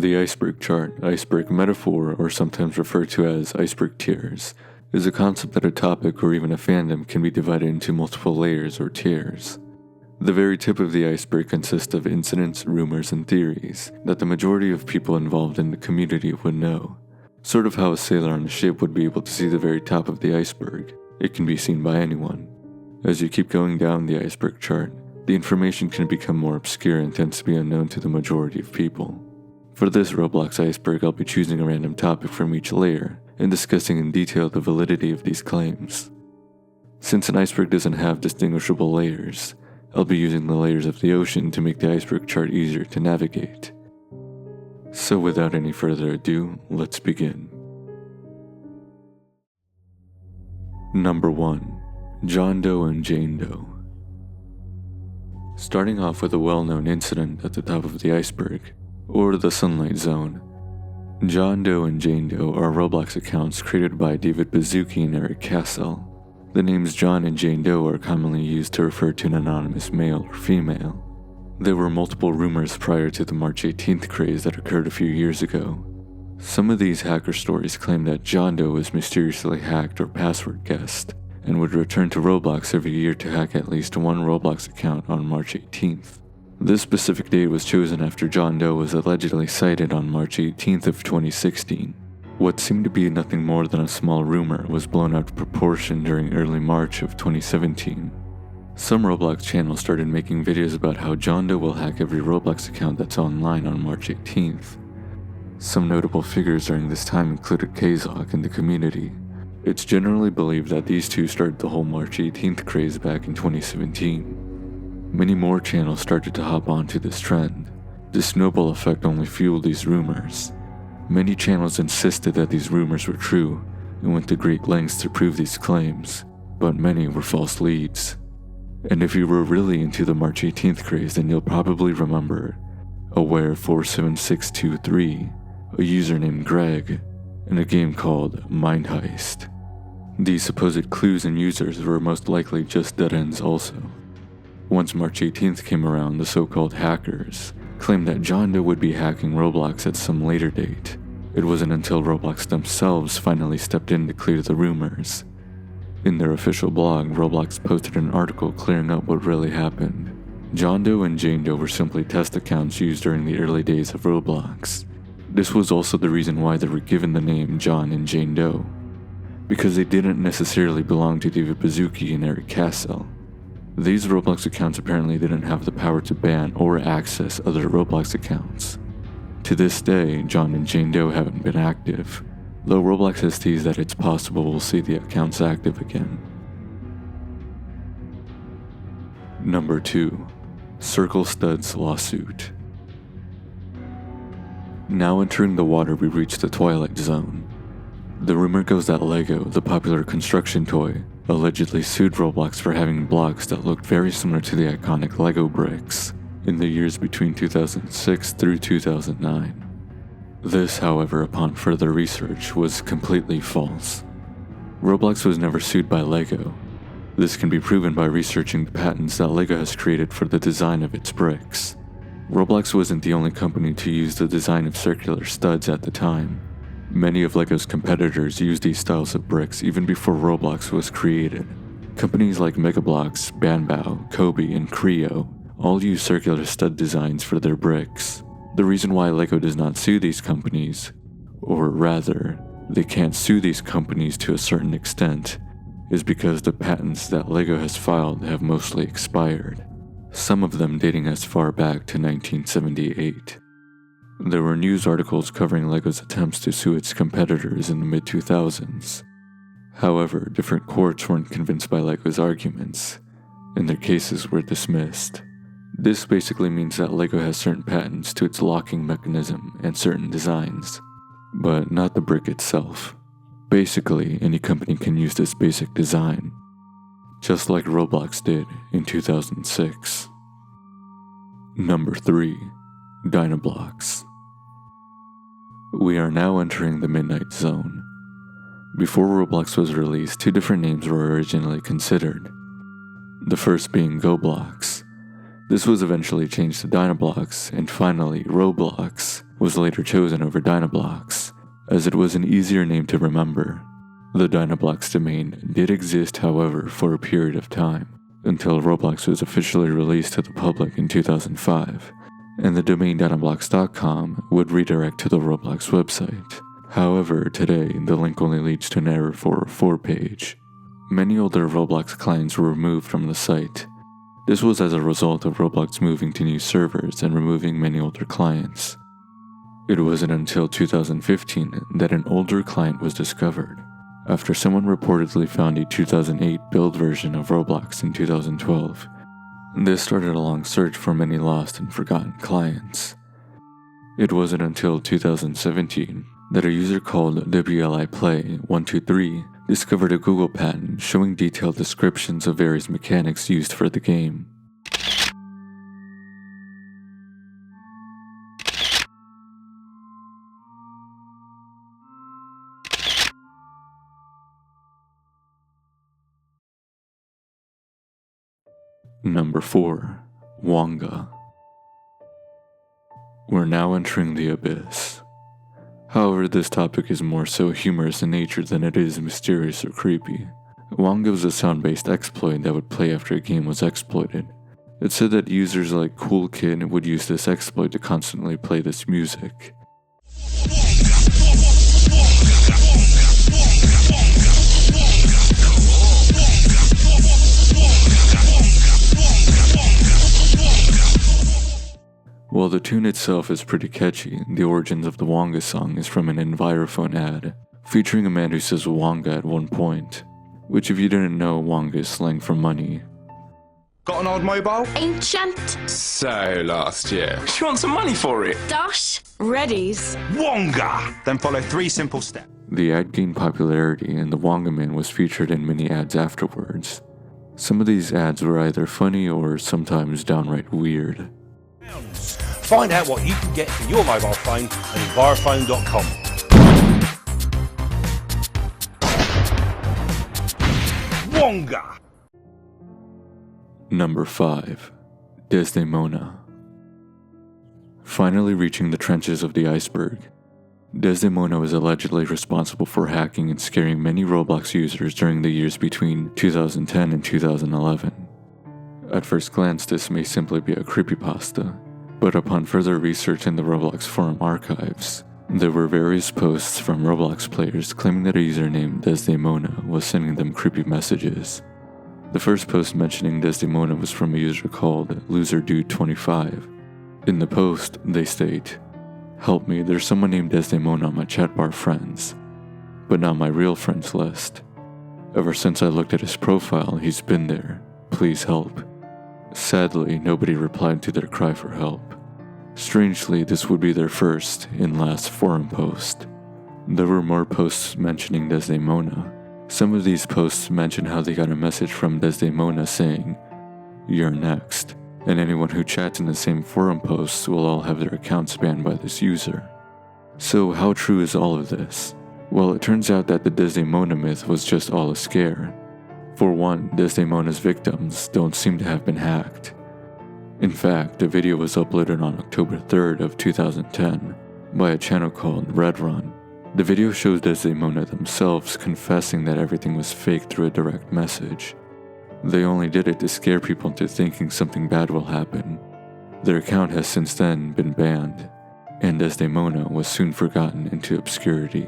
The Iceberg Chart, iceberg metaphor, or sometimes referred to as iceberg tiers, is a concept that a topic or even a fandom can be divided into multiple layers or tiers. The very tip of the iceberg consists of incidents, rumors, and theories that the majority of people involved in the community would know. Sort of how a sailor on a ship would be able to see the very top of the iceberg. It can be seen by anyone. As you keep going down the iceberg chart, the information can become more obscure and tends to be unknown to the majority of people. For this Roblox Iceberg, I'll be choosing a random topic from each layer and discussing in detail the validity of these claims. Since an iceberg doesn't have distinguishable layers, I'll be using the layers of the ocean to make the iceberg chart easier to navigate. So without any further ado, let's begin. Number 1. John Doe and Jane Doe. Starting off with a well-known incident at the top of the iceberg, or the Sunlight Zone. John Doe and Jane Doe are Roblox accounts created by David Baszucki and Eric Cassell. The names John and Jane Doe are commonly used to refer to an anonymous male or female. There were multiple rumors prior to the March 18th craze that occurred a few years ago. Some of these hacker stories claim that John Doe was mysteriously hacked or password guessed, and would return to Roblox every year to hack at least one Roblox account on March 18th. This specific date was chosen after John Doe was allegedly sighted on March 18th of 2016. What seemed to be nothing more than a small rumor was blown out of proportion during early March of 2017. Some Roblox channels started making videos about how John Doe will hack every Roblox account that's online on March 18th. Some notable figures during this time included Kazok in the community. It's generally believed that these two started the whole March 18th craze back in 2017. Many more channels started to hop onto this trend. This snowball effect only fueled these rumors. Many channels insisted that these rumors were true and went to great lengths to prove these claims, but many were false leads. And if you were really into the March 18th craze, then you'll probably remember Aware47623, a user named Greg, in a game called Mind Heist. These supposed clues and users were most likely just dead ends also. Once March 18th came around, the so-called hackers claimed that John Doe would be hacking Roblox at some later date. It wasn't until Roblox themselves finally stepped in to clear the rumors. In their official blog, Roblox posted an article clearing up what really happened. John Doe and Jane Doe were simply test accounts used during the early days of Roblox. This was also the reason why they were given the name John and Jane Doe, because they didn't necessarily belong to David Baszucki and Eric Cassell. These Roblox accounts apparently didn't have the power to ban or access other Roblox accounts. To this day, John and Jane Doe haven't been active, though Roblox has teased that it's possible we'll see the accounts active again. Number 2. Circle Studs Lawsuit. Now entering the water, we reach the Twilight Zone. The rumor goes that LEGO, the popular construction toy, allegedly sued Roblox for having blocks that looked very similar to the iconic LEGO bricks in the years between 2006 through 2009. This, however, upon further research, was completely false. Roblox was never sued by LEGO. This can be proven by researching the patents that LEGO has created for the design of its bricks. Roblox wasn't the only company to use the design of circular studs at the time. Many of LEGO's competitors used these styles of bricks even before Roblox was created. Companies like Megablocks, Banbao, Kobe, and Creo all use circular stud designs for their bricks. The reason why LEGO does not sue these companies, or rather, they can't sue these companies to a certain extent, is because the patents that LEGO has filed have mostly expired, some of them dating as far back to 1978. There were news articles covering LEGO's attempts to sue its competitors in the mid-2000s. However, different courts weren't convinced by LEGO's arguments, and their cases were dismissed. This basically means that LEGO has certain patents to its locking mechanism and certain designs, but not the brick itself. Basically, any company can use this basic design, just like Roblox did in 2006. Number 3. Dynablocks. We are now entering the Midnight Zone. Before Roblox was released, two different names were originally considered. The first being GoBlocks. This was eventually changed to Dynablocks, and finally Roblox, was later chosen over Dynablocks, as it was an easier name to remember. The Dynablocks domain did exist, however, for a period of time, until Roblox was officially released to the public in 2005, and the domain Dynablocks.com would redirect to the Roblox website. However, today, the link only leads to an error 404 page. Many older Roblox clients were removed from the site. This was as a result of Roblox moving to new servers and removing many older clients. It wasn't until 2015 that an older client was discovered, after someone reportedly found a 2008 build version of Roblox in 2012. This started a long search for many lost and forgotten clients. It wasn't until 2017 that a user called WLIPlay123 discovered a Google patent showing detailed descriptions of various mechanics used for the game. Number 4. Wonga. We're now entering the abyss. However, this topic is more so humorous in nature than it is mysterious or creepy. Wonga was a sound-based exploit that would play after a game was exploited. It's said that users like Cool Kid would use this exploit to constantly play this music. While the tune itself is pretty catchy, the origins of the Wonga song is from an Envirophone ad, featuring a man who says Wonga at one point, which if you didn't know, Wonga is slang for money. Got an old mobile? Ancient. So last year. She wants some money for it. Dash. Readies. Wonga! Then follow 3 simple steps. The ad gained popularity and the Wonga man was featured in many ads afterwards. Some of these ads were either funny or sometimes downright weird. Find out what you can get for your mobile phone at envirophone.com. Wonga! Number 5. Desdemona. Finally reaching the trenches of the iceberg, Desdemona was allegedly responsible for hacking and scaring many Roblox users during the years between 2010 and 2011. At first glance, this may simply be a creepypasta, but upon further research in the Roblox forum archives, there were various posts from Roblox players claiming that a user named Desdemona was sending them creepy messages. The first post mentioning Desdemona was from a user called LoserDude25. In the post, they state, "Help me, there's someone named Desdemona on my chat bar friends, but not my real friends list. Ever since I looked at his profile, he's been there. Please help." Sadly, nobody replied to their cry for help. Strangely, this would be their first and last forum post. There were more posts mentioning Desdemona. Some of these posts mention how they got a message from Desdemona saying, "You're next," and anyone who chats in the same forum posts will all have their accounts banned by this user. So how true is all of this? Well, it turns out that the Desdemona myth was just all a scare. For one, Desdemona's victims don't seem to have been hacked. In fact, the video was uploaded on October 3rd of 2010 by a channel called Redrun. The video shows Desdemona themselves confessing that everything was fake through a direct message. They only did it to scare people into thinking something bad will happen. Their account has since then been banned, and Desdemona was soon forgotten into obscurity.